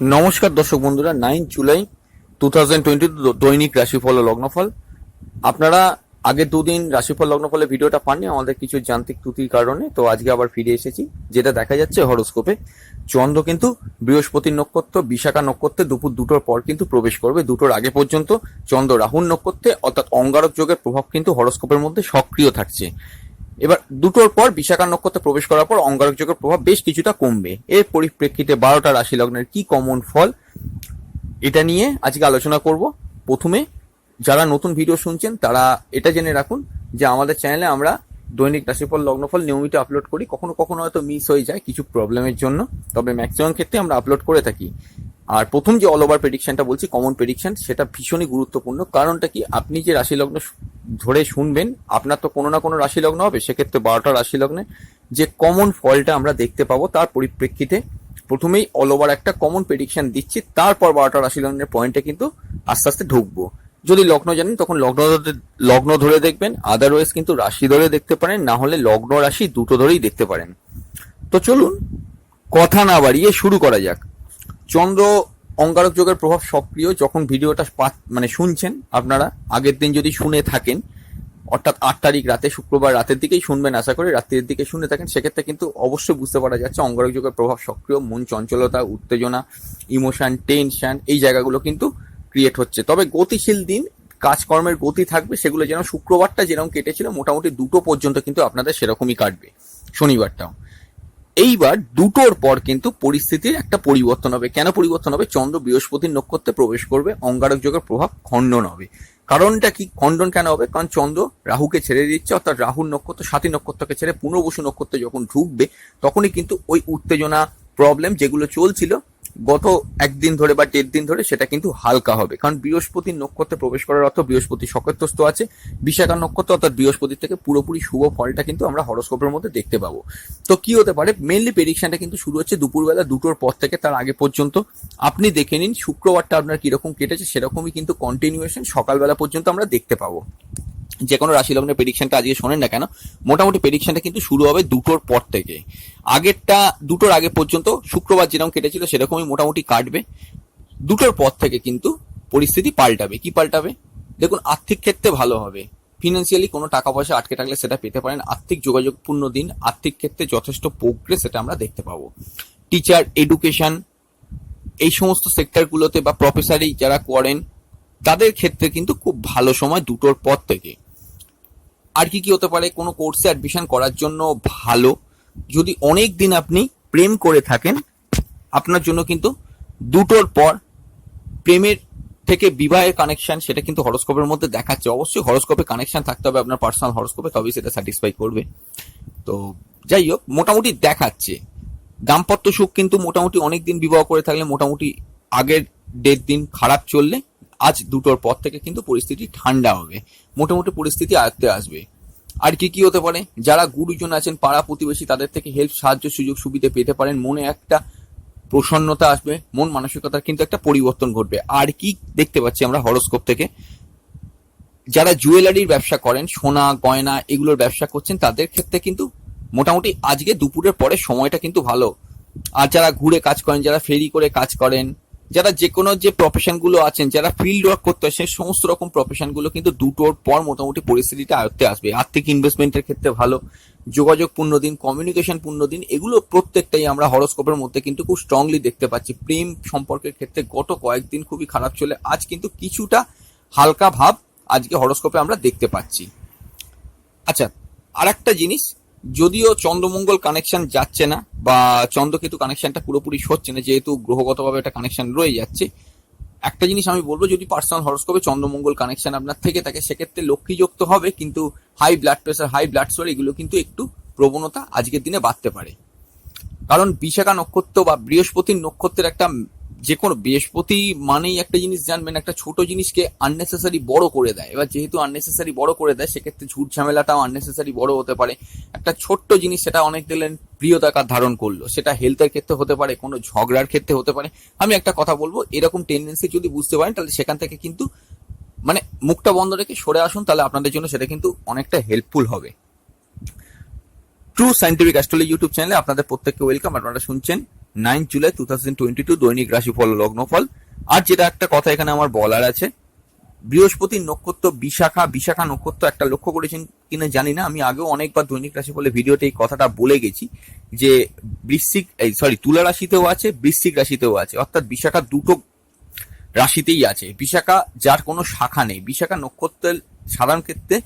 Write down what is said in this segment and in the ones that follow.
নমস্কার দর্শক বন্ধুরা, 9 জুলাই 2020 দৈনিক রাশিফল ও লগ্নফল। আপনারা আগের দুদিন রাশিফল লগ্নফলের ভিডিওটা পাননি আমাদের কিছু যান্ত্রিক ত্রুটির কারণে, তো আজকে আবার ফিরে এসেছি। যেটা দেখা যাচ্ছে হরোস্কোপে, চন্দ্র কিন্তু বৃহস্পতির নক্ষত্র বিশাখা নক্ষত্রে দুপুর 2টোর পর কিন্তু প্রবেশ করবে। 2টোর আগে পর্যন্ত চন্দ্র রাহুর নক্ষত্রে অর্থাৎ অঙ্গারক যোগের প্রভাব কিন্তু হরোস্কোপের মধ্যে সক্রিয় থাকছে। এবার 2টোর পর বিশাখা নক্ষত্রে প্রবেশ করার পর অঙ্গারক যোগের প্রভাব বেশ কিছুটা কমবে। এর পরিপ্রেক্ষিতে 12টা রাশি লগ্নের কি কমন ফল, এটা নিয়ে আজকে আলোচনা করব। প্রথমে যারা নতুন ভিডিও শুনছেন তারা এটা জেনে রাখুন যে আমাদের চ্যানেলে আমরা দৈনিক রাশিফল লগ্নফল নিয়মিত আপলোড করি। কখনো কখনো হয়তো মিস হয়ে যায় কিছু প্রবলেমের জন্য, তবে ম্যাক্সিমাম ক্ষেত্রে আমরা আপলোড করে থাকি। আর প্রথম যে অল ওভার প্রেডিকশনটা বলছি, কমন প্রেডিকশন, সেটা ভীষণই গুরুত্বপূর্ণ। কারণটা কি, আপনি যে রাশি লগ্ন ধরে শুনবেন, আপনার তো কোনো না কোনো রাশি লগ্ন হবে। সেক্ষেত্রে 12টা রাশি লগ্নে যে কমন ফলটা আমরা দেখতে পাবো তার পরিপ্রেক্ষিতে প্রথমেই অল ওভার একটা কমন প্রেডিকশন দিচ্ছি, তারপর 12টা রাশি লগ্নের পয়েন্টে কিন্তু আস্তে আস্তে ঢুকবো। যদি লগ্ন জানেন তখন লগ্ন ধরে দেখবেন, আদারওয়াইজ কিন্তু রাশি ধরে দেখতে পারেন, না হলে লগ্ন রাশি দুটো ধরেই দেখতে পারেন। তো চলুন কথা না বাড়িয়ে শুরু করা যাক। চন্দ্র অঙ্গারক যোগের প্রভাব সক্রিয়। যখন ভিডিওটা শুনছেন আপনারা, আগের দিন যদি শুনে থাকেন, অর্থাৎ 8 তারিখ রাতে, শুক্রবার রাতের দিকেই শুনবেন আশা করি, রাত্রির দিকে শুনে থাকেন, সেক্ষেত্রে কিন্তু অবশ্যই বুঝতে পারা যাচ্ছে অঙ্গারক যোগের প্রভাব সক্রিয়। মন চঞ্চলতা, উত্তেজনা, ইমোশন, টেনশন, এই জায়গাগুলো কিন্তু ক্রিয়েট হচ্ছে। তবে গতিশীল দিন, কাজকর্মের গতি থাকবে। সেগুলো যেন শুক্রবারটা যেরকম কেটেছিল মোটামুটি 2টো পর্যন্ত কিন্তু আপনাদের সেরকমই কাটবে, শনিবারটাও। এইবার 2টোর পর কিন্তু পরিস্থিতির একটা পরিবর্তন হবে। কেন পরিবর্তন হবে? চন্দ্র বৃহস্পতির নক্ষত্রে প্রবেশ করবে, অঙ্গারক যোগের প্রভাব খণ্ডন হবে। কারণটা কি খণ্ডন কেন হবে? কারণ চন্দ্র রাহুকে ছেড়ে দিচ্ছে, অর্থাৎ রাহুর নক্ষত্র সাথী নক্ষত্রকে ছেড়ে পুনর্বসু নক্ষত্রে যখন ঢুকবে, তখনই কিন্তু ওই উত্তেজনা, প্রবলেম যেগুলো চলছিল গত একদিন ধরে বা 1.5 দিন ধরে, সেটা কিন্তু হালকা হবে। কারণ বৃহস্পতির নক্ষত্রে প্রবেশ করার অর্থ বৃহস্পতি সক্ষত্রস্থ আছে। বিশাখা নক্ষত্র অর্থাৎ বৃহস্পতির থেকে পুরোপুরি শুভ ফলটা কিন্তু আমরা হরোস্কোপের মধ্যে দেখতে পাবো। তো কি হতে পারে, মেইনলি প্রেডিকশনটা কিন্তু শুরু হচ্ছে দুপুরবেলা 2টোর পর থেকে। তার আগে পর্যন্ত আপনি দেখে নিন শুক্রবারটা আপনার কিরকম কেটেছে, সেরকমই কিন্তু কন্টিনিউয়েশন সকালবেলা পর্যন্ত আমরা দেখতে পাবো। যে কোনো রাশি লগ্নের প্রেডিকশনটা আজকে শোনেন না কেন, মোটামুটি প্রেডিকশনটা কিন্তু শুরু হবে 2টোর পর থেকে। আগেরটা 2টোর আগে পর্যন্ত শুক্রবার যেরকম কেটেছিল সেরকমই মোটামুটি কাটবে। 2টোর পর থেকে কিন্তু পরিস্থিতি পাল্টাবে। কি পাল্টাবে? দেখুন, আর্থিক ক্ষেত্রে ভালো হবে। ফিনান্সিয়ালি কোনো টাকা পয়সা আটকে থাকলে সেটা পেতে পারেন। আর্থিক যোগাযোগপূর্ণ দিন, আর্থিক ক্ষেত্রে যথেষ্ট প্রোগ্রেস সেটা আমরা দেখতে পাবো। টিচার, এডুকেশন, এই সমস্ত সেক্টরগুলোতে বা প্রফেসরি যারা করেন তাদের ক্ষেত্রে কিন্তু খুব ভালো সময় 2টোর পর থেকে। আর কি কি হতে পারে? কোনো কোর্সে অ্যাডমিশন করার জন্য ভালো। যদি অনেক দিন আপনি প্রেম করে থাকেন, আপনার জন্য কিন্তু 2টোর পর প্রেমের থেকে বিবাহের কানেকশন, সেটা কিন্তু হরোস্কোপের মধ্যে দেখাচ্ছে। অবশ্যই হরোস্কোপে কানেকশন থাকতে হবে আপনার পার্সোনাল হরোস্কোপে, তবেই সেটা স্যাটিসফাই করবে। তো যাই হোক, মোটামুটি দেখাচ্ছে দাম্পত্য সুখ কিন্তু মোটামুটি অনেক দিন বিবাহ করে থাকলে, মোটামুটি আগের 1.5 দিন খারাপ চললে আজ 2টোর পর থেকে কিন্তু পরিস্থিতি ঠান্ডা হবে, মোটামুটি পরিস্থিতি আয়ত্তে আসবে। আর কি কি হতে পারে? যারা গুরুজন আছেন, পাড়া প্রতিবেশী, তাদের থেকে হেল্প, সাহায্য, সুযোগ সুবিধা পেতে পারেন। মনে একটা প্রসন্নতা আসবে, মন মানসিকতার কিন্তু একটা পরিবর্তন ঘটবে। আর কি দেখতে পাচ্ছি আমরা হরোস্কোপ থেকে? যারা জুয়েলারির ব্যবসা করেন, সোনা গয়না এগুলোর ব্যবসা করছেন, তাদের ক্ষেত্রে কিন্তু মোটামুটি আজকে দুপুরের পরে সময়টা কিন্তু ভালো। আর যারা ঘুরে কাজ করেন, যারা ফেরি করে কাজ করেন, যারা যে কোনো যে প্রফেশন গুলো আছেন, যারা ফিল্ড ওয়ার্ক করতে হয়, সেই সমস্ত রকম প্রফেশন গুলো কিন্তু 2টোর পর মোটামুটি পরিস্থিতিটা আয়ত্তে আসবে। আর্থিক ইনভেস্টমেন্টের ক্ষেত্রে ভালো, যোগাযোগ পূর্ণ দিন, কমিউনিকেশন পূর্ণ দিন, এগুলো প্রত্যেকটাই আমরা হরোস্কোপের মধ্যে কিন্তু খুব স্ট্রংলি দেখতে পাচ্ছি। প্রেম সম্পর্কের ক্ষেত্রে গত কয়েকদিন খুবই খারাপ চলে, আজ কিন্তু কিছুটা হালকা ভাব আজকে হরোস্কোপে আমরা দেখতে পাচ্ছি। আচ্ছা, আর একটা জিনিস, যদিও চন্দ্রমঙ্গল কানেকশন যাচ্ছে না বা চন্দ্রকেতু কানেকশনটা পুরোপুরি হচ্ছে না, যেহেতু গ্রহগতভাবে একটা কানেকশন রয়ে যাচ্ছে, একটা জিনিস আমি বলবো, যদি পার্সোনাল হরোস্কোপে চন্দ্রমঙ্গল কানেকশন আপনার থেকে থাকে, সেক্ষেত্রে লক্ষ্মী যোগ তো হবে, কিন্তু high blood pressure, high blood sugar, এগুলো কিন্তু একটু প্রবণতা আজকের দিনে বাড়তে পারে। কারণ বিশাখা নক্ষত্র বা বৃহস্পতির নক্ষত্রের একটা, যে কোনো বৃহস্পতি মানেই একটা জিনিস জানবেন, একটা ছোট জিনিসকে আননেসেসারি বড় করে দেয়। এবার যেহেতু আননেসেসারি বড় করে দেয়, সেক্ষেত্রে ঝুট ঝামেলাটাও আননেসেসারি বড় হতে পারে। একটা ছোট্ট জিনিস সেটা অনেক দিলেন প্রিয়তাকার ধারণ করলো, সেটা হেলথের ক্ষেত্রে হতে পারে, কোনো ঝগড়ার ক্ষেত্রে হতে পারে। আমি একটা কথা বলবো, এরকম টেন্ডেন্সি যদি বুঝতে পারেন, তাহলে সেখান থেকে কিন্তু মুখটা বন্ধ রেখে সরে আসুন, তাহলে আপনাদের জন্য সেটা কিন্তু অনেকটা হেল্পফুল হবে। ট্রু সায়েন্টিফিক অ্যাস্ট্রোলজি ইউটিউব চ্যানেলে আপনাদের প্রত্যেককে ওয়েলকাম। আপনারা শুনছেন 9 জুলাই 2022 দৈনিক রাশিফল লগ্নফল। আর যেটা একটা কথা এখানে আমার বলার আছে, বৃহস্পতির নক্ষত্র বিশাখা নক্ষত্র একটা লক্ষ্য করেছেন কিনা জানি না, আমি আগেও অনেকবার দৈনিক রাশিফলের ভিডিওতে এই কথাটা বলে গেছি যে তুলা রাশিতেও আছে, বৃশ্চিক রাশিতেও আছে, অর্থাৎ বিশাখা দুটো রাশিতেই আছে। বিশাখা যার কোনো শাখা নেই, বিশাখা নক্ষত্রের সাধারণ ক্ষেত্রে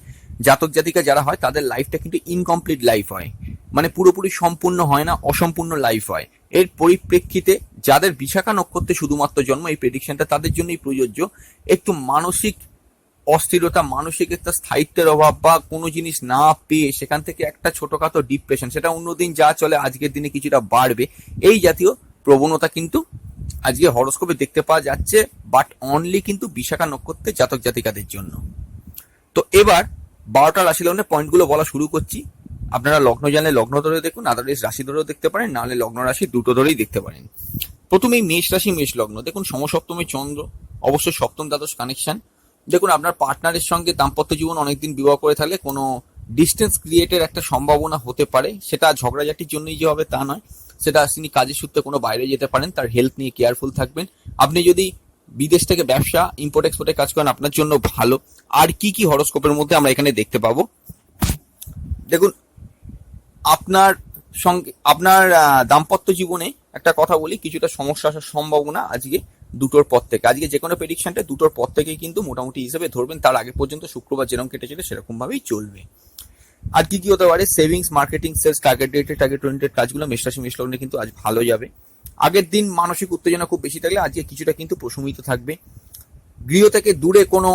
জাতক জাতিকা যারা হয় তাদের লাইফটা কিন্তু ইনকমপ্লিট লাইফ হয়, মানে পুরোপুরি সম্পূর্ণ হয় না, অসম্পূর্ণ লাইফ হয়। এর পরিপ্রেক্ষিতে যাদের বিশাখা নক্ষত্রে শুধুমাত্র জন্ম, এই প্রেডিকশনটা তাদের জন্যই প্রযোজ্য। একটু মানসিক অস্থিরতা, মানসিক একটা স্থায়িত্বের অভাব বা কোনো জিনিস না পেয়ে সেখান থেকে একটা ছোটখাটো ডিপ্রেশন, সেটা অন্যদিন যা চলে আজকের দিনে কিছুটা বাড়বে, এই জাতীয় প্রবণতা কিন্তু আজকে হরোস্কোপে দেখতে পাওয়া যাচ্ছে, বাট অনলি কিন্তু বিশাখা নক্ষত্রের জাতক জাতিকাদের জন্য। তো এবার 12টা রাশি লগ্নের পয়েন্টগুলো বলা শুরু করছি। আপনারা লগ্ন জানলে লগ্ন ধরে দেখুন, আদারওয়াইজ রাশি ধরেও দেখতে পারেন, নাহলে লগ্ন রাশি দুটো ধরেই দেখতে পারেন। প্রথমেই মেষ রাশি মেষ লগ্ন, দেখুন সমসপ্তমী চন্দ্র, অবশ্যই সপ্তম দ্বাদশ কানেকশন। দেখুন আপনার পার্টনারের সঙ্গে দাম্পত্য জীবন অনেকদিন বিবাহ করে থাকলে কোনো ডিস্টেন্স ক্রিয়েটের একটা সম্ভাবনা হতে পারে, সেটা ঝগড়াঝাটির জন্যই যে হবে তা নয়, সেটা তিনি কাজের সূত্রে কোনো বাইরে যেতে পারেন, তার হেলথ নিয়ে কেয়ারফুল থাকবেন। আপনি যদি বিদেশ থেকে ব্যবসা ইম্পোর্ট এক্সপোর্টের কাজ করেন আপনার জন্য ভালো। আর কি কি হরোস্কোপের মধ্যে আমরা এখানে দেখতে পাবো, দেখুন আপনার দাম্পত্য জীবনে একটা কথা বলি, কিছুটা সমস্যা আসার সম্ভাবনা আজকে দুটোর পর থেকে, আজকে যে কোনো প্রেডিকশনটা দুটোর পর থেকেই কিন্তু মোটামুটি হিসেবে ধরবেন, তার আগে পর্যন্ত শুক্রবার যেরকম কেটেছিল সেরকম ভাবেই চলবে। আর কি কি হতে পারে, savings, marketing, sales, target oriented কাজগুলো মেষ রাশি মেষ লগ্নে কিন্তু আজ ভালো যাবে। আগের দিন মানসিক উত্তেজনা খুব বেশি থাকলে আজকে কিছুটা কিন্তু প্রশমিত থাকবে। গৃহ থেকে দূরে কোনো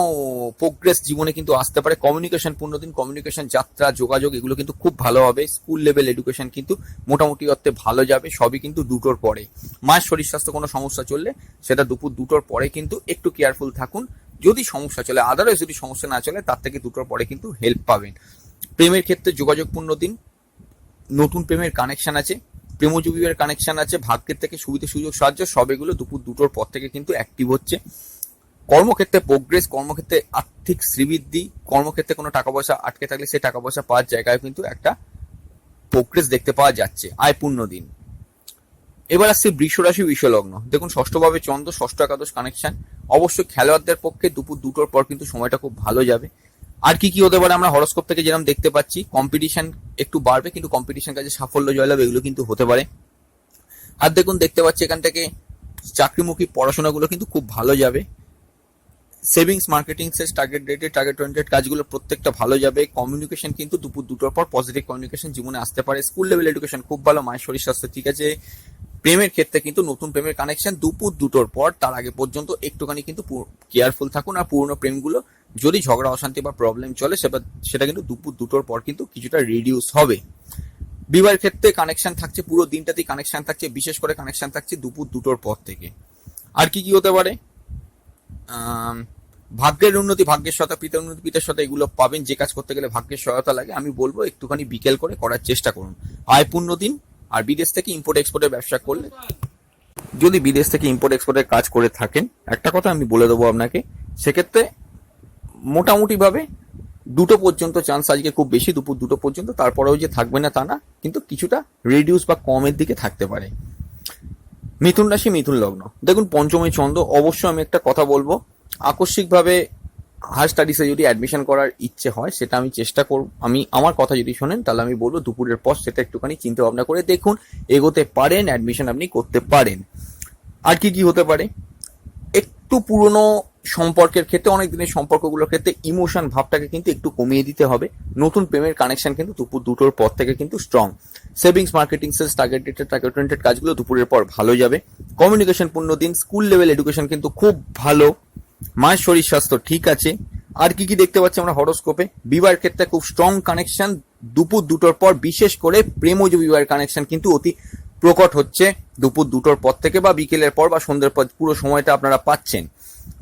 প্রোগ্রেস জীবনে কিন্তু আসতে পারে। কমিউনিকেশন পূর্ণ দিন, কমিউনিকেশন, যাত্রা, যোগাযোগ এগুলো কিন্তু খুব ভালো হবে। স্কুল লেভেল এডুকেশন কিন্তু মোটামুটি অর্থে ভালো যাবে, সবই কিন্তু দুটোর পরে। মায়ের শরীর স্বাস্থ্য কোনো সমস্যা চললে সেটা দুপুর দুটোর পরে কিন্তু একটু কেয়ারফুল থাকুন। যদি সমস্যা চলে, আদারওয়াইজ যদি সমস্যা না চলে তার থেকে দুটোর পরে কিন্তু হেল্প পাবেন। প্রেমের ক্ষেত্রে যোগাযোগপূর্ণ দিন, নতুন প্রেমের কানেকশন আছে, প্রেমজীবীর কানেকশন আছে, ভাগ্যের থেকে সুবিধা সুযোগ সাহায্য সব এগুলো দুপুর দুটোর পর থেকে কিন্তু অ্যাক্টিভ হচ্ছে। কর্মক্ষেত্রে প্রোগ্রেস, কর্মক্ষেত্রে আর্থিক শ্রীবৃদ্ধি, কর্মক্ষেত্রে কোনো টাকা পয়সা আটকে থাকলে সেই টাকা পয়সা পাওয়ার জায়গায় কিন্তু একটা প্রোগ্রেস দেখতে পাওয়া যাচ্ছে। আয়পূর্ণ দিন। এবার আসছে বৃষ রাশি বৃষ লগ্ন, দেখুন ষষ্ঠভাবে চন্দ্র, ষষ্ঠ একাদশ কানেকশন, অবশ্যই খেলোয়াড়দের পক্ষে দুপুর দুটোর পর কিন্তু সময়টা খুব ভালো যাবে। আর কি কি হতে পারে, আমরা হরোস্কোপ থেকে যেরকম দেখতে পাচ্ছি কম্পিটিশন একটু বাড়বে, কিন্তু কম্পিটিশন কাজে সাফল্য জয়লাভ এগুলো কিন্তু হতে পারে। আর দেখুন দেখতে পাচ্ছি এখান থেকে চাকরিমুখী পড়াশোনাগুলো কিন্তু খুব ভালো যাবে। Savings, marketing, sales, target oriented কাজগুলো প্রত্যেকটা ভালো যাবে। কমিউনিকেশন কিন্তু দুপুর দুটোর পর পজিটিভ কমিউনিকেশন জীবনে আসতে পারে। স্কুল লেভেল এডুকেশন খুব ভালো, মায়ের শরীর স্বাস্থ্য ঠিক আছে। প্রেমের ক্ষেত্রে কিন্তু নতুন প্রেমের কানেকশন দুপুর দুটোর পর, তার আগে পর্যন্ত একটুখানি কিন্তু কেয়ারফুল থাকুন। আর পুরনো প্রেমগুলো যদি ঝগড়া অশান্তি বা প্রবলেম চলে সেটা কিন্তু দুপুর দুটোর পর কিন্তু কিছুটা রিডিউস হবে। বিবাহের ক্ষেত্রে কানেকশন থাকছে, পুরো দিনটাতেই কানেকশন থাকছে, বিশেষ করে কানেকশন থাকছে দুপুর দুটোর পর থেকে। আর কি কি হতে পারে, ভাগ্যের উন্নতি, ভাগ্যের সহায়তা, পিতার উন্নতি, পিতার সহায়তা এগুলো পাবেন। যে কাজ করতে গেলে ভাগ্যের সহায়তা লাগে, আমি বলবো একটুখানি বিকেল করে করার চেষ্টা করুন। আয়পূর্ণ দিন। আর বিদেশ থেকে ইম্পোর্ট এক্সপোর্টের ব্যবসা করলে, যদি বিদেশ থেকে ইম্পোর্ট এক্সপোর্টের কাজ করে থাকেন, একটা কথা আমি বলে দেবো আপনাকে, সেক্ষেত্রে মোটামুটি ভাবে দুটো পর্যন্ত চান্স আজকে খুব বেশি, দুপুর দুটো পর্যন্ত, তারপরেও যে থাকবে না তা না, কিন্তু কিছুটা রিডিউস বা কমের দিকে থাকতে পারে। মিথুন রাশি মিথুন লগ্ন, দেখুন পঞ্চমী চন্দ্র, অবশ্যই আমি একটা কথা বলবো, আকস্মিকভাবে হায়ার স্টাডিজে যদি অ্যাডমিশন করার ইচ্ছে হয় সেটা আমি চেষ্টা করব, আমার কথা যদি শোনেন তাহলে আমি বলবো দুপুরের পর সেটা একটুখানি চিন্তা ভাবনা করে দেখুন, এগোতে পারেন, অ্যাডমিশন আপনি করতে পারেন। আর কি কি হতে পারে, একটু পুরনো সম্পর্কের ক্ষেত্রে, অনেক দিনের সম্পর্কগুলোর ক্ষেত্রে ইমোশন ভাবটাকে কিন্তু একটু কমিয়ে দিতে হবে। নতুন প্রেমের কানেকশন কিন্তু দুপুর দুটোর পর থেকে কিন্তু স্ট্রং। Savings, marketing, sales, target oriented কাজগুলো দুপুরের পর ভালো যাবে। কমিউনিকেশন পূর্ণ দিন, স্কুল লেভেল এডুকেশন কিন্তু খুব ভালো। মায়ের শরীর স্বাস্থ্য ঠিক আছে। আর কি কি দেখতে পাচ্ছি আমরা হরোস্কোপে, বিবাহের ক্ষেত্রে খুব স্ট্রং কানেকশন দুপুর দুটোর পর, বিশেষ করে প্রেমজ বিবাহের কানেকশন কিন্তু অতি প্রকট হচ্ছে দুপুর দুটোর পর থেকে, বা বিকেলের পর বা সন্ধ্যের পর পুরো সময়টা আপনারা পাচ্ছেন।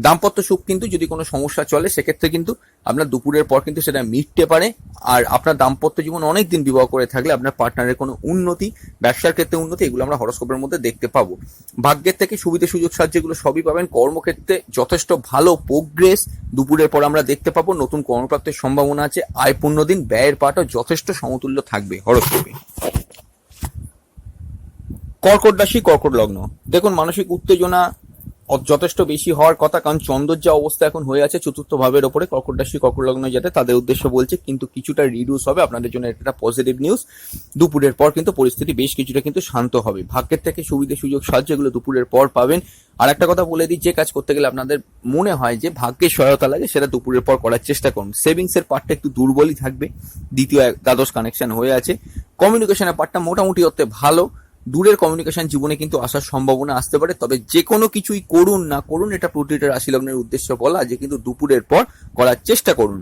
দাম্পত্য সুখ কিন্তু যদি কোনো সমস্যা চলে সেক্ষেত্রে কিন্তু আপনার দুপুরের পর কিন্তু সেটা মিটতে পারে। আর আপনার দাম্পত্য জীবন অনেকদিন বিবাহ করে থাকলে আপনার পার্টনারের কোনো উন্নতি, ব্যবসার ক্ষেত্রে উন্নতি, এগুলো আমরা হরোস্কোপের মধ্যে দেখতে পাবো। ভাগ্যের থেকে সুবিধা সুযোগ সাহায্য এগুলো সবই পাবেন। কর্মক্ষেত্রে যথেষ্ট ভালো প্রোগ্রেস দুপুরের পর আমরা দেখতে পাবো, নতুন কর্মপ্রাপ্তির সম্ভাবনা আছে। আয়পূর্ণ দিন, ব্যয়ের পাটও যথেষ্ট সমতুল্য থাকবে হরোস্কোপে। কর্কট রাশি কর্কট লগ্ন, দেখুন মানসিক উত্তেজনা যথেষ্ট বেশি হওয়ার কথা, কারণ চন্দ্রের যা অবস্থা এখন হয়ে আছে চতুর্থ ভাবের ওপরে কর্কট রাশি কর্কট লগ্ন, যাতে তাদের উদ্দেশ্য বলছে, কিন্তু কিছুটা রিডিউস হবে আপনাদের জন্য। এটা পজিটিভ নিউজ। দুপুরের পর কিন্তু পরিস্থিতি বেশ কিছুটা কিন্তু শান্ত হবে। ভাগ্যের থেকে সুবিধা সুযোগ সাহায্য এগুলো দুপুরের পর পাবেন। আর একটা কথা বলে দিই, যে কাজ করতে গেলে আপনাদের মনে হয় যে ভাগ্যের সহায়তা লাগে, সেটা দুপুরের পর করার চেষ্টা করুন। সেভিংস এর পার্টটা একটু দুর্বলই থাকবে, দ্বিতীয় দ্বাদশ কানেকশন হয়ে আছে। কমিউনিকেশনের পার্টটা মোটামুটি হতে ভালো। দূরের কমিউনিকেশন জীবনে কিন্তু আসার সম্ভাবনা আসতে পারে, তবে যে কোনো কিছুই করুন না করুন, এটা প্রতিটা রাশি লগ্নের উদ্দেশ্য বলা যে কিন্তু দুপুরের পর করার চেষ্টা করুন।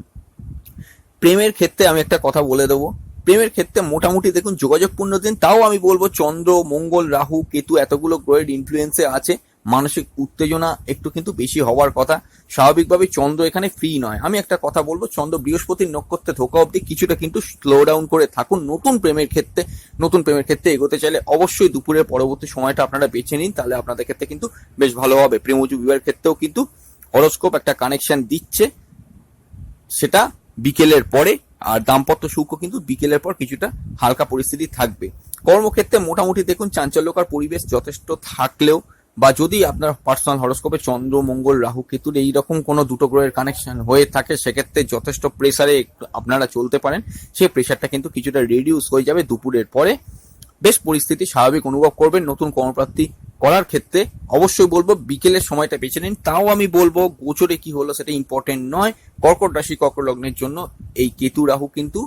প্রেমের ক্ষেত্রে আমি একটা কথা বলে দেবো, প্রেমের ক্ষেত্রে মোটামুটি দেখুন যোগাযোগপূর্ণ দিন। তাও আমি বলবো চন্দ্র, মঙ্গল, রাহু, কেতু এতগুলো গ্রহের ইনফ্লুয়েন্সে আছে, মানসিক উত্তেজনা একটু কিন্তু বেশি হওয়ার কথা। স্বাভাবিকভাবে চন্দ্র এখানে ফ্রি নয়। আমি একটা কথা বলবো, চন্দ্র বৃহস্পতির নক্ষত্রে ধোকা অবধি কিছুটা কিন্তু স্লো ডাউন করে থাকুন। নতুন প্রেমের ক্ষেত্রে এগোতে চাইলে অবশ্যই দুপুরের পরবর্তী সময়টা আপনারা বেছে নিন, তাহলে আপনাদের ক্ষেত্রে কিন্তু বেশ ভালো হবে। প্রেমজ বিবাহের ক্ষেত্রেও কিন্তু হরোস্কোপ একটা কানেকশন দিচ্ছে, সেটা বিকেলের পরে। আর দাম্পত্য সুখও কিন্তু বিকেলের পর কিছুটা হালকা পরিস্থিতি থাকবে। কর্মক্ষেত্রে মোটামুটি দেখুন চাঞ্চল্যকর পরিবেশ যথেষ্ট থাকলেও, বা যদি আপনার পার্সোনাল হরোস্কোপে চন্দ্র, মঙ্গল, রাহু, কেতুর এইরকম কোনো দুটো গ্রহের কানেকশন হয়ে থাকে, সেক্ষেত্রে যথেষ্ট প্রেসারে আপনারা চলতে পারেন। সেই প্রেসারটা কিন্তু কিছুটা রিডিউস হয়ে যাবে দুপুরের পরে। বেশ পরিস্থিতি স্বাভাবিক অনুভব করবেন। নতুন কর্মপ্রাপ্তি করার ক্ষেত্রে অবশ্যই বলবো বিকেলের সময়টা বেছে নিন। তাও আমি বলবো গোচরে কি হলো সেটা ইম্পর্টেন্ট নয়। কর্কট রাশি কর্কট লগ্নের জন্য এই কেতু রাহু কিন্তু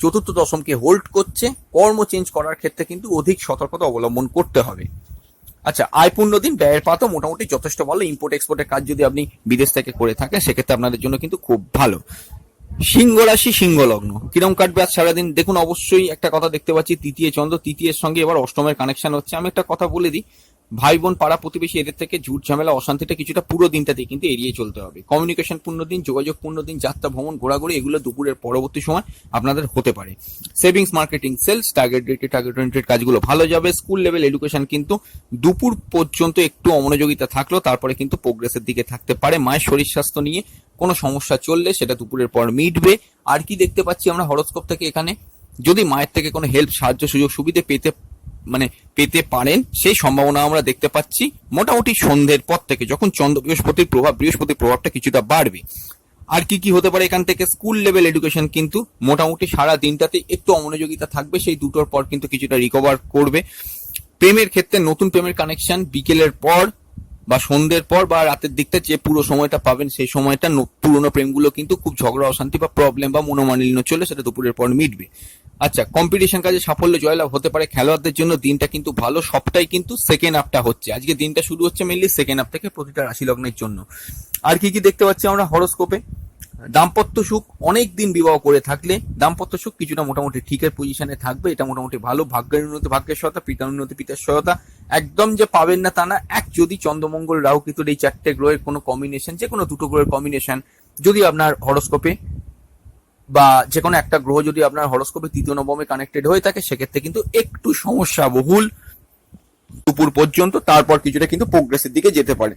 চতুর্থ দশমকে হোল্ড করছে। কর্ম চেঞ্জ করার ক্ষেত্রে কিন্তু অধিক সতর্কতা অবলম্বন করতে হবে। আচ্ছা, আয়পূর্ণ দিন, ব্যয়ের পাতও মোটামুটি যথেষ্ট ভালো। ইম্পোর্ট এক্সপোর্টের কাজ যদি আপনি বিদেশ থেকে করে থাকেন, সেক্ষেত্রে আপনাদের জন্য কিন্তু খুব ভালো। সিংহ রাশি সিংহ লগ্ন, কিরম কাটবে আজ সারাদিন? দেখুন অবশ্যই একটা কথা দেখতে পাচ্ছি, তৃতীয় চন্দ্র, তৃতীয়ের সঙ্গে এবার অষ্টমের কানেকশন হচ্ছে। আমি একটা কথা বলে দিই, ভাই বোন, পাড়া প্রতিবেশী এদের থেকে ঝুট ঝামেলা অশান্তিটা কিছুটা পুরো দিনটাতে কিন্তু এড়িয়ে চলতে হবে। কমিউনিকেশন পূর্ণ দিন, যোগাযোগ পূর্ণ দিন, যাত্রা ভ্রমণ ঘোরাঘুরি এগুলো দুপুরের পরবর্তী সময় আপনাদের হতে পারে। Savings, marketing, sales, target oriented কাজগুলো ভালো যাবে। স্কুল লেভেল এডুকেশন কিন্তু দুপুর পর্যন্ত একটু অমনোযোগিতা থাকলেও তারপরে কিন্তু প্রোগ্রেসের দিকে থাকতে পারে। মায়ের শরীর স্বাস্থ্য নিয়ে কোনো সমস্যা চললে সেটা দুপুরের পর মিটবে। আর কি দেখতে পাচ্ছি আমরা হরোস্কোপ থেকে, এখানে যদি মায়ের থেকে কোনো হেল্প, সাহায্য, সুযোগ সুবিধা পেতে পারেন, সেই সম্ভাবনা আমরা দেখতে পাচ্ছি মোটামুটি সন্ধ্যের পর থেকে, যখন চন্দ্র বৃহস্পতির প্রভাবটা কিছুটা বাড়বে। আর কি হতে পারে এখান থেকে? স্কুল লেভেল এডুকেশন কিন্তু মোটামুটি সারা দিনটাতে একটু অমনোযোগিতা থাকবে, সেই দুটোর পর কিন্তু কিছুটা রিকভার করবে। প্রেমের ক্ষেত্রে নতুন প্রেমের কানেকশন বিকেলের পর বা সন্ধ্যের পর বা রাতের দিকটা যে পুরো সময়টা পাবেন, সেই সময়টা পুরোনো প্রেমগুলো কিন্তু খুব ঝগড়া অশান্তি বা প্রবলেম বা মনোমালিন্য চলে, সেটা দুপুরের পর মিটবে। আচ্ছা, কম্পিটিশন কাজে সাফল্য জয়লাভ হতে পারে। খেলোয়াড়দের জন্য দিনটা কিন্তু ভালো। সবটাই কিন্তু সেকেন্ড হাফটা হচ্ছে, আজকে দিনটা শুরু হচ্ছে মেনলি সেকেন্ড হাফ থেকে প্রতিটা রাশি লগ্নের জন্য। আর কি দেখতে পাচ্ছি আমরা হরোস্কোপে? দাম্পত্য সুখ, অনেক দিন বিবাহ করে থাকলে দাম্পত্য সুখ কিছুটা মোটামুটি ঠিকের পজিশনে থাকবে, এটা মোটামুটি ভালো। ভাগ্যের উন্নতি ভাগ্যের সহায়তা, পিতার উন্নতি পিতার সহায়তা, একদম যে পাবেন না তা না। যদি চন্দ্রমঙ্গল রাহু কেতুর এই চারটে গ্রহের কোনো কম্বিনেশন, যে কোনো দুটো গ্রহের কম্বিনেশন যদি আপনার হরোস্কোপে বা যে কোনো একটা গ্রহ যদি আপনার হরোস্কোপে তৃতীয় নবমে কানেক্টেড হয়ে থাকে, সেক্ষেত্রে কিন্তু একটু সমস্যা বহুল দুপুর পর্যন্ত, তারপর কিছুটা কিন্তু প্রোগ্রেসের দিকে যেতে পারে।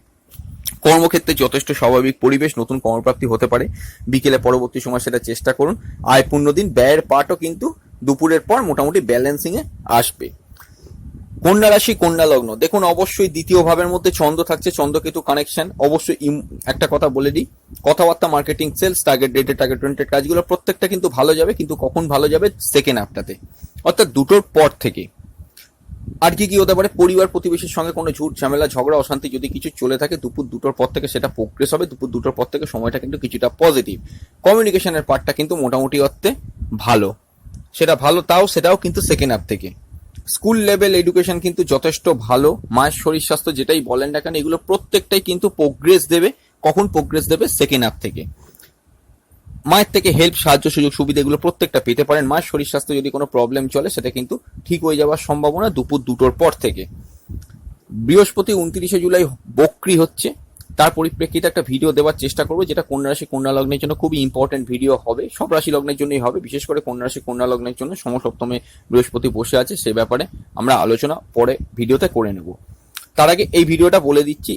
কর্মক্ষেত্রে যথেষ্ট স্বাভাবিক পরিবেশ, নতুন কর্মপ্রাপ্তি হতে পারে বিকেলে পরবর্তী সময়, সেটা চেষ্টা করুন। আয়পূর্ণ দিন, ব্যয়ের পাটও কিন্তু দুপুরের পর মোটামুটি ব্যালেন্সিং এ আসবে। কন্যা রাশি কন্যা লগ্ন, দেখুন অবশ্যই দ্বিতীয় ভাবের মধ্যে চন্দ্র থাকছে, চন্দ্রকেতু কানেকশন। অবশ্যই একটা কথা বলে দিই, কথাবার্তা, মার্কেটিং, সেলস, টার্গেট ওরিয়েন্টেড কাজগুলো প্রত্যেকটা কিন্তু ভালো যাবে, কিন্তু কখন ভালো যাবে? সেকেন্ড হাফটাতে, অর্থাৎ দুটোর পর থেকে। আর কি হতে পারে? পরিবার প্রতিবেশীর সঙ্গে কোনো ঝুট ঝামেলা, ঝগড়া অশান্তি যদি কিছু চলে থাকে, দুপুর দুটোর পর থেকে সেটা প্রোগ্রেস হবে। দুপুর দুটোর পর থেকে সময়টা কিন্তু কিছুটা পজিটিভ। কমিউনিকেশনের পার্টটা কিন্তু মোটামুটি অর্থে ভালো, সেটাও কিন্তু সেকেন্ড হাফ থেকে। স্কুল লেভেল এডুকেশন কিন্তু যথেষ্ট ভালো। মায়ের শরীর স্বাস্থ্য যেটাই বলেন না কেন, এগুলো প্রত্যেকটাই কিন্তু প্রোগ্রেস দেবে। কখন প্রোগ্রেস দেবে? সেকেন্ড হাফ থেকে। মায়ের থেকে হেল্প, সাহায্য, সুযোগ সুবিধা এগুলো প্রত্যেকটা পেতে পারেন। মায়ের শরীর স্বাস্থ্য যদি কোনো প্রবলেম চলে, সেটা কিন্তু ঠিক হয়ে যাওয়ার সম্ভাবনা দুপুর দুটোর পর থেকে। বৃহস্পতি 29শে জুলাই বক্রি হচ্ছে, তার পরিপ্রেক্ষিতে একটা ভিডিও দেওয়ার চেষ্টা করবো, যেটা কন্যা রাশি কন্যা লগ্নের জন্য খুবই ইম্পর্টেন্ট ভিডিও হবে। সব রাশি লগ্নের জন্যই হবে, বিশেষ করে কন্যা রাশি কন্যা লগ্নের জন্য সমসপ্তমে বৃহস্পতি বসে আছে, সে ব্যাপারে আমরা আলোচনা পরে ভিডিওতে করে নেব। তার আগে এই ভিডিওটা বলে দিচ্ছি,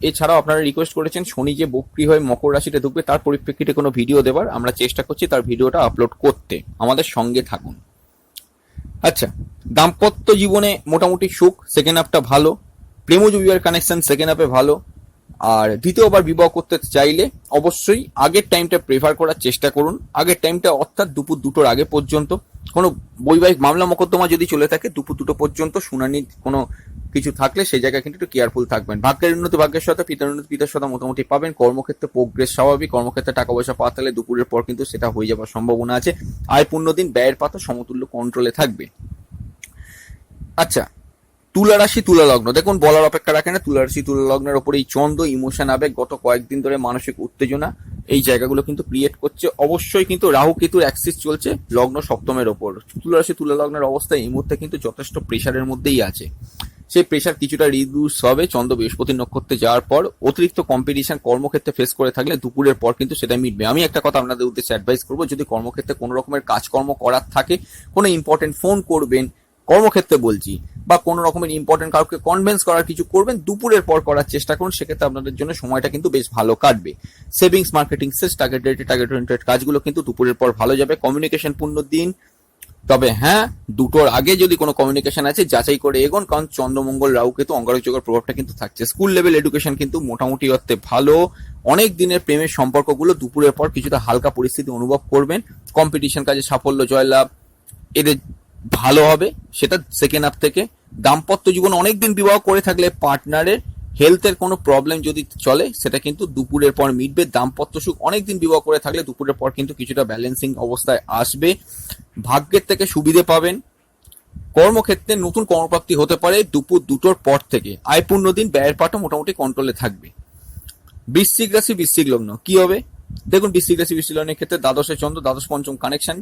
এছাড়াও আপনারা রিকোয়েস্ট করেছেন শনি যে বক্রি হয়ে মকর রাশিতে ঢুকবে, তার পরিপ্রেক্ষিতে কোনো ভিডিও দেওয়ার আমরা চেষ্টা করছি, তার ভিডিওটা আপলোড করতে। আমাদের সঙ্গে থাকুন। আচ্ছা, দাম্পত্য জীবনে মোটামুটি সুখ, সেকেন্ড হাফটা ভালো। প্রেমজ বিবাহের কানেকশন সেকেন্ড হাফে ভালো। আর দ্বিতীয়বার বিবাহ করতে চাইলে অবশ্যই আগের টাইমটা প্রেফার করার চেষ্টা করুন। আগের টাইমটা অর্থাৎ দুপুর 2টোর আগে পর্যন্ত। কোনো বৈবাহিক মামলা মোকদ্দমা যদি চলে থাকে দুপুর 2টো পর্যন্ত শুনানি কোনো কিছু থাকলে সেই জায়গায় কিন্তু একটু কেয়ারফুল থাকবেন। ভাগ্যের উন্নতি ভাগ্যের সাথে, পিতার উন্নতি পিতার সাথে মোটামুটি পাবেন। কর্মক্ষেত্রে প্রোগ্রেস স্বাভাবিক। কর্মক্ষেত্রে টাকা পয়সা পাওয়া থাকলে দুপুরের পর কিন্তু সেটা হয়ে যাওয়ার সম্ভাবনা আছে। আয় পূর্ণ দিন, ব্যয়ের পাতা সমতুল্য কন্ট্রোলে থাকবে। আচ্ছা, তুলা রাশি তুলা লগ্ন, দেখুন বলার অপেক্ষা রাখে না। তুলা রাশি তুলা লগ্নের ওপর এই চন্দ্র, ইমোশন, আবেগ গত কয়েকদিন ধরে মানসিক উত্তেজনা এই জায়গাগুলো কিন্তু ক্রিয়েট করছে। অবশ্যই কিন্তু রাহু কেতুর অ্যাক্সিস চলছে লগ্ন সপ্তমের ওপর। তুলা রাশি তুলা লগ্নের অবস্থা এই মুহূর্তে কিন্তু যথেষ্ট প্রেশারের মধ্যেই আছে। সেই প্রেশার কিছুটা রিডিউস হবে চন্দ্র বৃহস্পতি নক্ষত্রে যাওয়ার পর। অতিরিক্ত কম্পিটিশন কর্মক্ষেত্রে ফেস করে থাকলে দুপুরের পর কিন্তু সেটা মিটবে। আমি একটা কথা আপনাদের উদ্দেশ্যে অ্যাডভাইস করবো, যদি কর্মক্ষেত্রে কোনো রকমের কাজকর্ম করার থাকে, কোনো ইম্পর্টেন্ট ফোন করবেন, কর্মক্ষেত্রে বলছি, বা কোনো রকমের ইম্পর্টেন্ট কাউকে কনভিন্স করার কিছু করবেন, দুপুরের পর করার চেষ্টা করুন। সেক্ষেত্রে আপনাদের জন্য সময়টা কিন্তু বেশ ভালো কাটবে। Savings, marketing, sales, target oriented কাজগুলো কিন্তু দুপুরের পর ভালো যাবে। কমিউনিকেশন পূর্ণ দিন। তবে হ্যাঁ, 2টোর আগে যদি কোনো কমিউনিকেশন আছে যাচাই করে এগোন, কারণ চন্দ্রমঙ্গল রাহু কেতু অঙ্গারক যোগের প্রভাবটা কিন্তু থাকছে। স্কুল লেভেল এডুকেশন কিন্তু মোটামুটি অর্থে ভালো। অনেক দিনের প্রেমের সম্পর্কগুলো দুপুরের পর কিছুটা হালকা পরিস্থিতি অনুভব করবেন। কম্পিটিশন কাজে সাফল্য, জয়লাভ এদের ভালো হবে, সেটা সেকেন্ড হাফ থেকে। দাম্পত্য জীবন অনেকদিন বিবাহ করে থাকলে পার্টনারের হেলথের কোনো প্রবলেম যদি চলে সেটা কিন্তু দুপুরের পর মিটবে। দাম্পত্য সুখ অনেকদিন বিবাহ করে থাকলে দুপুরের পর কিন্তু কিছুটা ব্যালেন্সিং অবস্থায় আসবে। ভাগ্যের থেকে সুবিধে পাবেন। কর্মক্ষেত্রে নতুন কর্মপ্রাপ্তি হতে পারে দুপুর 2টোর পর থেকে। আয়পূর্ণ দিন, ব্যয়ের পাঠও মোটামুটি কন্ট্রোলে থাকবে। বৃশ্চিক রাশি বৃশ্চিক লগ্ন কি হবে? দেখুন, বৃশ্চিক রাশি বৃশ্চিক লগ্নের ক্ষেত্রে দ্বাদশে চন্দ্র, দ্বাদশ পঞ্চম কানেকশন।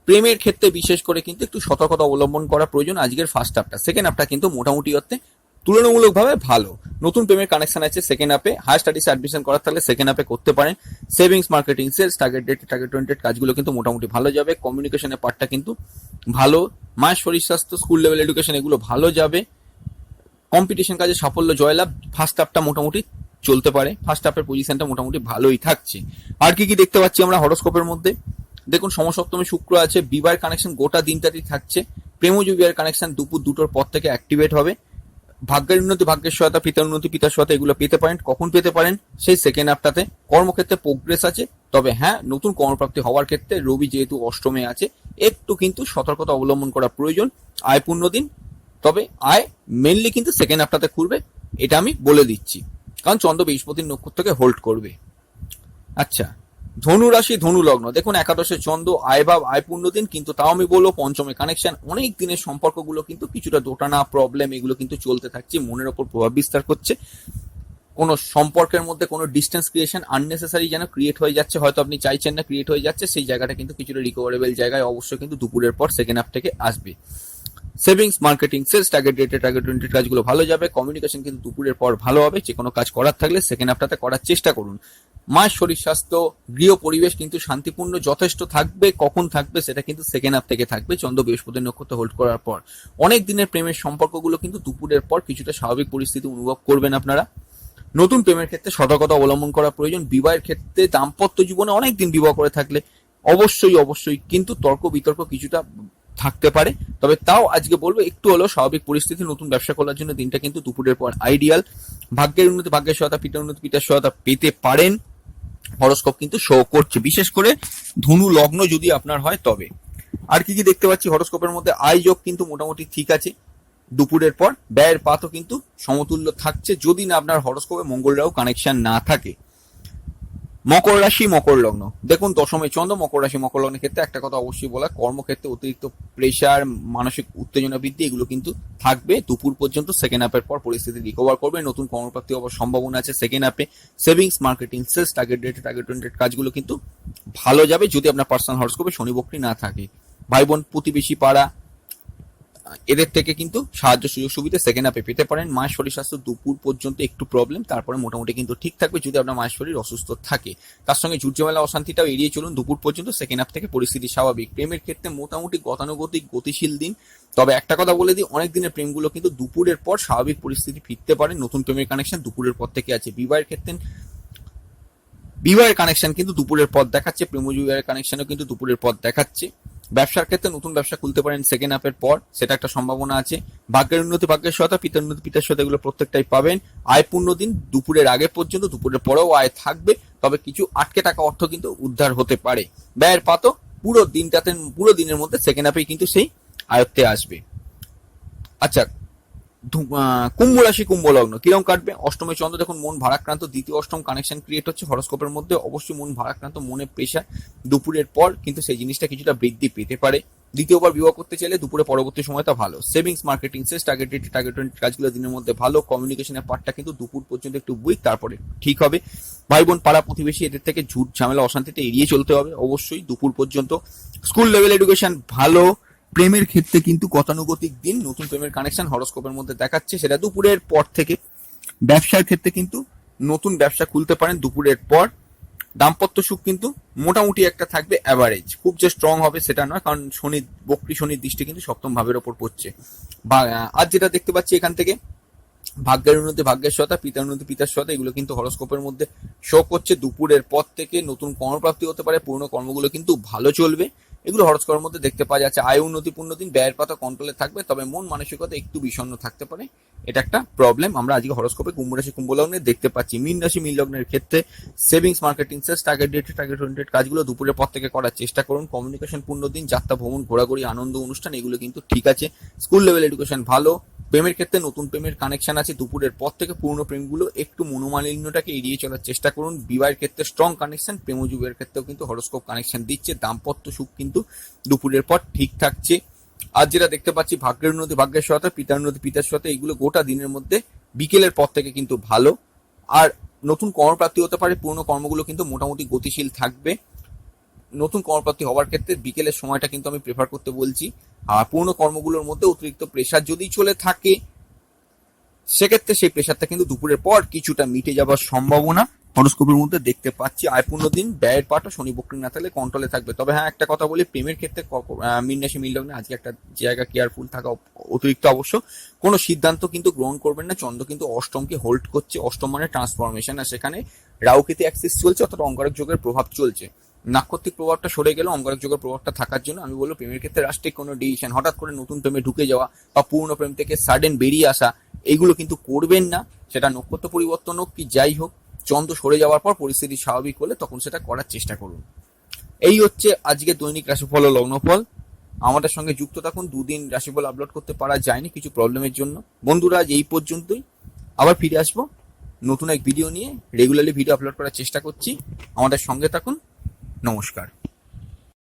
প্রেমের ক্ষেত্রে বিশেষ করে কিন্তু একটু সতর্কতা অবলম্বন করা প্রয়োজন আজকের ফার্স্ট হাফটা। সেকেন্ড হাফটা কিন্তু মোটামুটি অর্থে তুলনামূলকভাবে ভালো। নতুন প্রেমের কানেকশন আছে সেকেন্ড হাফে। হায়ার স্টাডিজে অ্যাডমিশন করার থাকলে সেকেন্ড হাফে করতে পারেন। Savings, marketing, sales, target oriented কাজগুলো কিন্তু মোটামুটি ভালো যাবে। কমিউনিকেশনের পার্টটা কিন্তু ভালো। মায়ের শরীর স্বাস্থ্য, স্কুল লেভেল এডুকেশন এগুলো ভালো যাবে। কম্পিটিশন কাজে সাফল্য, জয়লাভ ফার্স্ট হাফটা মোটামুটি চলতে পারে। ফার্স্ট হাফের পজিশনটা মোটামুটি ভালোই থাকছে। আর কি কি দেখতে পাচ্ছি আমরা হরোস্কোপের মধ্যে? দেখুন, সমসপ্তমে শুক্র আছে। বিবাহের কানেকশন গোটা দিনটাতেই থাকছে। প্রেমজ বিবাহের কানেকশন দুপুর 2টোর পর থেকে অ্যাক্টিভেট হবে। ভাগ্যের উন্নতি ভাগ্যের সহায়তা, পিতার উন্নতি পিতার সহায়তা এগুলো পেতে পারেন। কখন পেতে পারেন? সেই সেকেন্ড হাফটাতে। কর্মক্ষেত্রে প্রোগ্রেস আছে। তবে হ্যাঁ, নতুন কর্মপ্রাপ্তি হওয়ার ক্ষেত্রে রবি যেহেতু অষ্টমে আছে, একটু কিন্তু সতর্কতা অবলম্বন করা প্রয়োজন। আয় পূর্ণ দিন, তবে আয় মেনলি কিন্তু সেকেন্ড হাফটাতে খুলবে, এটা আমি বলে দিচ্ছি, কারণ চন্দ্র বৃহস্পতির নক্ষত্রকে হোল্ড করবে। আচ্ছা, ধনু রাশি ধনু লগ্ন, দেখুন একাদশে চন্দ্র, আয় ভাব, আয় পূর্ণ দিন, কিন্তু তাও আমি বলবো পঞ্চমে কানেকশন। অনেক দিনের সম্পর্কগুলো কিন্তু কিছুটা দোটানা, প্রবলেম এগুলো কিন্তু চলতে থাকছে, মনের ওপর প্রভাব বিস্তার করছে। কোনো সম্পর্কের মধ্যে কোনো ডিস্টেন্স ক্রিয়েশন আননেসেসারি যেন ক্রিয়েট হয়ে যাচ্ছে, হয়তো আপনি চাইছেন না ক্রিয়েট হয়ে যাচ্ছে, সেই জায়গাটা কিন্তু কিছুটা রিকভারেবল জায়গায় অবশ্যই কিন্তু দুপুরের পর সেকেন্ড হাফ থেকে আসবে। Savings, marketing, sales, target oriented কাজগুলো ভালো যাবে। কমিউনিকেশন কিন্তু দুপুরের পর ভালো হবে। যে কোনো কাজ করার থাকলে সেকেন্ড হাফটাতে করার চেষ্টা করুন। মায়ের শরীর স্বাস্থ্য, গৃহ পরিবেশ কিন্তু শান্তিপূর্ণ যথেষ্ট থাকবে। কখন থাকবে সেটা কিন্তু সেকেন্ড হাফ থেকে থাকবে চন্দ্র বৃহস্পতি নক্ষত্র হোল্ড করার পর। অনেক দিনের প্রেমের সম্পর্কগুলো কিন্তু দুপুরের পর কিছুটা স্বাভাবিক পরিস্থিতি অনুভব করবেন আপনারা। নতুন প্রেমের ক্ষেত্রে সতর্কতা অবলম্বন করা প্রয়োজন। বিবাহের ক্ষেত্রে দাম্পত্য জীবনে অনেকদিন বিবাহ করে থাকলে অবশ্যই কিন্তু তর্ক বিতর্ক কিছুটা থাকতে পারে। তবে তাও আজকে বলবো একটু হলেও স্বাভাবিক পরিস্থিতি। নতুন ব্যবসা করার জন্য দিনটা কিন্তু দুপুরের পর আইডিয়াল। ভাগ্যের উন্নতি ভাগ্যের সহায়তা, পিতার উন্নতি পিতার সহায়তা পেতে পারেন। হরোস্কোপ কিন্তু শো করছে, বিশেষ করে ধনু লগ্ন যদি আপনার হয় তবে। আর কি কি দেখতে পাচ্ছি হরোস্কোপের মধ্যে? আয় যোগ কিন্তু মোটামুটি ঠিক আছে দুপুরের পর। ব্যয়ের পাতও কিন্তু সমতুল্য থাকছে, যদি না আপনার হরোস্কোপে মঙ্গল রাহু কানেকশন না থাকে। মকর রাশি মকর লগ্ন, দেখুন দশমে চন্দ্র, মকর রাশি মকর লগ্নের ক্ষেত্রে একটা কথা অবশ্যই বলা, কর্মক্ষেত্রে অতিরিক্ত প্রেশার, মানসিক উত্তেজনা বৃদ্ধি এগুলো কিন্তু থাকবে দুপুর পর্যন্ত। সেকেন্ড হাফের পর পরিস্থিতি রিকভার করবে, নতুন কর্মপ্রাপ্তি হওয়ার সম্ভাবনা আছে সেকেন্ড হাফে। Savings, marketing, sales, target oriented কাজগুলো কিন্তু ভালো যাবে, যদি আপনার পার্সোনাল হরোস্কোপে শনি বক্রী না থাকে। ভাই বোন, প্রতিবেশী, পাড়া এদের থেকে কিন্তু সাহায্য সুযোগ সুবিধা সেকেন্ড হাফে পেতে পারেন। মায়ের শরীর স্বাস্থ্য দুপুর পর্যন্ত একটু প্রবলেম, তারপরে মোটামুটি কিন্তু ঠিক থাকবে যদি আপনার মায়ের শরীর অসুস্থ থাকে। তার সঙ্গে ঝুটঝামেলা অশান্তিটাও এড়িয়ে চলুন দুপুর পর্যন্ত। সেকেন্ড হাফ থেকে পরিস্থিতি স্বাভাবিক। প্রেমের ক্ষেত্রে মোটামুটি গতানুগতিক গতিশীল দিন। তবে একটা কথা বলে দিই, অনেক দিনের প্রেমগুলো কিন্তু দুপুরের পর স্বাভাবিক পরিস্থিতি ফিরতে পারে। নতুন প্রেমের কানেকশন দুপুরের পর থেকে আছে। বিবাহের ক্ষেত্রে বিবাহের কানেকশন কিন্তু দুপুরের পর দেখাচ্ছে। প্রেমজ বিবাহের কানেকশনও কিন্তু দুপুরের পর দেখাচ্ছে। ব্যবসার ক্ষেত্রে নতুন ব্যবসা খুলতে পারেন সেকেন্ড হাফের পর, সেটা একটা সম্ভাবনা আছে। ভাগ্যের উন্নতি, ভাগ্যের সহায়তা, পিতার উন্নতি, পিতার সহায়তা, এগুলো প্রত্যেকটাই পাবেন। আয় পূর্ণ দিন, দুপুরের আগে পর্যন্ত, দুপুরের পরেও আয় থাকবে, তবে কিছু আটকে থাকা অর্থ কিন্তু উদ্ধার হতে পারে। ব্যয়ের পাতও পুরো দিনটাতে, পুরো দিনের মধ্যে সেকেন্ড হাফেই কিন্তু সেই আয়ত্তে আসবে। আচ্ছা, কুম্ভ রাশি কুম্ভ লগ্ন কিরকম কাটবে? অষ্টমে চন্দ্র, দেখুন মন ভারাক্রান্ত, দ্বিতীয় অষ্টম কানেকশন ক্রিয়েট হচ্ছে হরস্কোপের মধ্যে। অবশ্যই মন ভারাক্রান্ত, মনে প্রেশার, দুপুরের পর কিন্তু সেই জিনিসটা কিছুটা বৃদ্ধি পেতে পারে। দ্বিতীয়বার বিবাহ করতে চাইলে দুপুরে পরবর্তী সময়টা ভালো। সেভিংস, মার্কেটিং, সেলস, টার্গেটেড কাজগুলো দিনের মধ্যে ভালো। কমিউনিকেশনের পার্টটা কিন্তু দুপুর পর্যন্ত একটু উইক, তারপরে ঠিক হবে। ভাই বোন, পাড়া প্রতিবেশী, এদের থেকে ঝুট ঝামেলা অশান্তিতে এড়িয়ে চলতে হবে অবশ্যই দুপুর পর্যন্ত। স্কুল লেভেল এডুকেশন ভালো। প্রেমের ক্ষেত্রে কিন্তু গতানুগতিক দিন, নতুন প্রেমের কানেকশন হরস্কোপের মধ্যে দেখাচ্ছে, সেটা দুপুরের পর থেকে। ব্যবসার ক্ষেত্রে কিন্তু নতুন ব্যবসা খুলতে পারেন দুপুরের পর। দাম্পত্য সুখ কিন্তু মোটামুটি একটা থাকবে, অ্যাভারেজ, খুব যে স্ট্রং হবে সেটা নয়, কারণ শনি, বক্রী শনির দৃষ্টি কিন্তু সপ্তম ভাবের ওপর পড়ছে। আজ যেটা দেখতে পাচ্ছি এখান থেকে, ভাগ্যের উন্নতি, ভাগ্যের সহায়তা, পিতার উন্নতি, পিতার সহায়তা, এগুলো কিন্তু হরস্কোপের মধ্যে শো করছে। দুপুরের পর থেকে নতুন কর্মপ্রাপ্তি হতে পারে, পুরনো কর্মগুলো কিন্তু ভালো চলবে, এগুলো হরস্কোপের মধ্যে দেখতে পাওয়া যাচ্ছে। আয় উন্নতি পূর্ণ দিন, ব্যয়ের পাতা কন্ট্রোলে থাকবে, তবে মন মানসিকতা একটু বিষণ্ণ থাকতে পারে, এটা একটা প্রবলেম আমরা আজকে হরস্কোপে কুম্ভ রাশি কুম্ভ লগ্নে দেখতে পাচ্ছি। মীন রাশি মীন লগ্নের ক্ষেত্রে সেভিংস, মার্কেটিং, সেলস, টার্গেটেড কাজগুলো দুপুরের পর থেকে করার চেষ্টা করুন। কমিউনিকেশন পূর্ণ দিন, যাত্রা, ভ্রমণ, ঘোরাঘুরি, আনন্দ অনুষ্ঠান, এগুলো কিন্তু ঠিক আছে। স্কুল লেভেল এডুকেশন ভালো। প্রেমের ক্ষেত্রে নতুন প্রেমের কানেকশন আছে দুপুরের পর থেকে। পুরনো প্রেমগুলো একটু মনোমালিন্যটাকে এড়িয়ে চলার চেষ্টা করুন। বিবাহের ক্ষেত্রে স্ট্রং কানেকশন, প্রেমযুগের ক্ষেত্রেও কিন্তু হরস্কোপ কানেকশন দিচ্ছে। দাম্পত্য সুখ কিন্তু দুপুরের পর ঠিক থাকছে। আজ যেটা দেখতে পাচ্ছি, ভাগ্যের উন্নতি, ভাগ্যের সহায়তা, পিতার উন্নতি, পিতার সহায়তা, এগুলো গোটা দিনের মধ্যে বিকেলের পর থেকে কিন্তু ভালো। আর নতুন কর্মপ্রাপ্তি হতে পারে, পুরনো কর্মগুলো কিন্তু মোটামুটি গতিশীল থাকবে। নতুন কর্মপ্রাপ্তি হওয়ার ক্ষেত্রে বিকেলের সময়টা কিন্তু আমি প্রেফার করতে বলছি। আর পুরনো কর্মগুলোর মধ্যে অতিরিক্ত প্রেশার যদি চলে থাকে, সেক্ষেত্রে সেই প্রেশারটা কিন্তু দুপুরের পর কিছুটা মিটে যাওয়ার সম্ভাবনা হরস্কোপের মধ্যে দেখতে পাচ্ছি। আয় পূর্ণ দিন, ব্যয়ের পাটা শনি বক্রী না থাকলে কন্ট্রোলে থাকবে। তবে হ্যাঁ, একটা কথা বলি, প্রেমের ক্ষেত্রে মীন রাশি মীন লগ্নে আজকে একটা জায়গা কেয়ারফুল থাকা অতিরিক্ত আবশ্যক। কোনো সিদ্ধান্ত কিন্তু গ্রহণ করবেন না। চন্দ্র কিন্তু অষ্টমকে হোল্ড করছে, অষ্টম মানে ট্রান্সফরমেশন, আর সেখানে রাহুকেতু অ্যাক্সিস চলছে, অর্থাৎ অঙ্গারক যোগের প্রভাব চলছে। নাক্ষত্রিক প্রভাবটা সরে গেল, অঙ্গারক যোগের প্রভাবটা থাকার জন্য আমি বলবো প্রেমের ক্ষেত্রে রাষ্ট্রিক কোনো ডিসিশন, হঠাৎ করে নতুন প্রেমে ঢুকে যাওয়া বা পুরনো প্রেম থেকে সাডেন বেরিয়ে আসা, এগুলো কিন্তু করবেন না। সেটা নক্ষত্র পরিবর্তন হোক কি যাই হোক, চন্দ্র সরে যাওয়ার পর পরিস্থিতি স্বাভাবিক হলে তখন সেটা করার চেষ্টা করুন। এই হচ্ছে আজকে দৈনিক রাশিফল ও লগ্নফল। আমাদের সঙ্গে যুক্ত থাকুন। দুদিন রাশিফল আপলোড করতে পারা যায়নি কিছু প্রবলেমের জন্য। বন্ধুরা, আজ এই পর্যন্তই, আবার ফিরে আসবো নতুন এক ভিডিও নিয়ে। রেগুলারলি ভিডিও আপলোড করার চেষ্টা করছি, আমাদের সঙ্গে থাকুন। নমস্কার।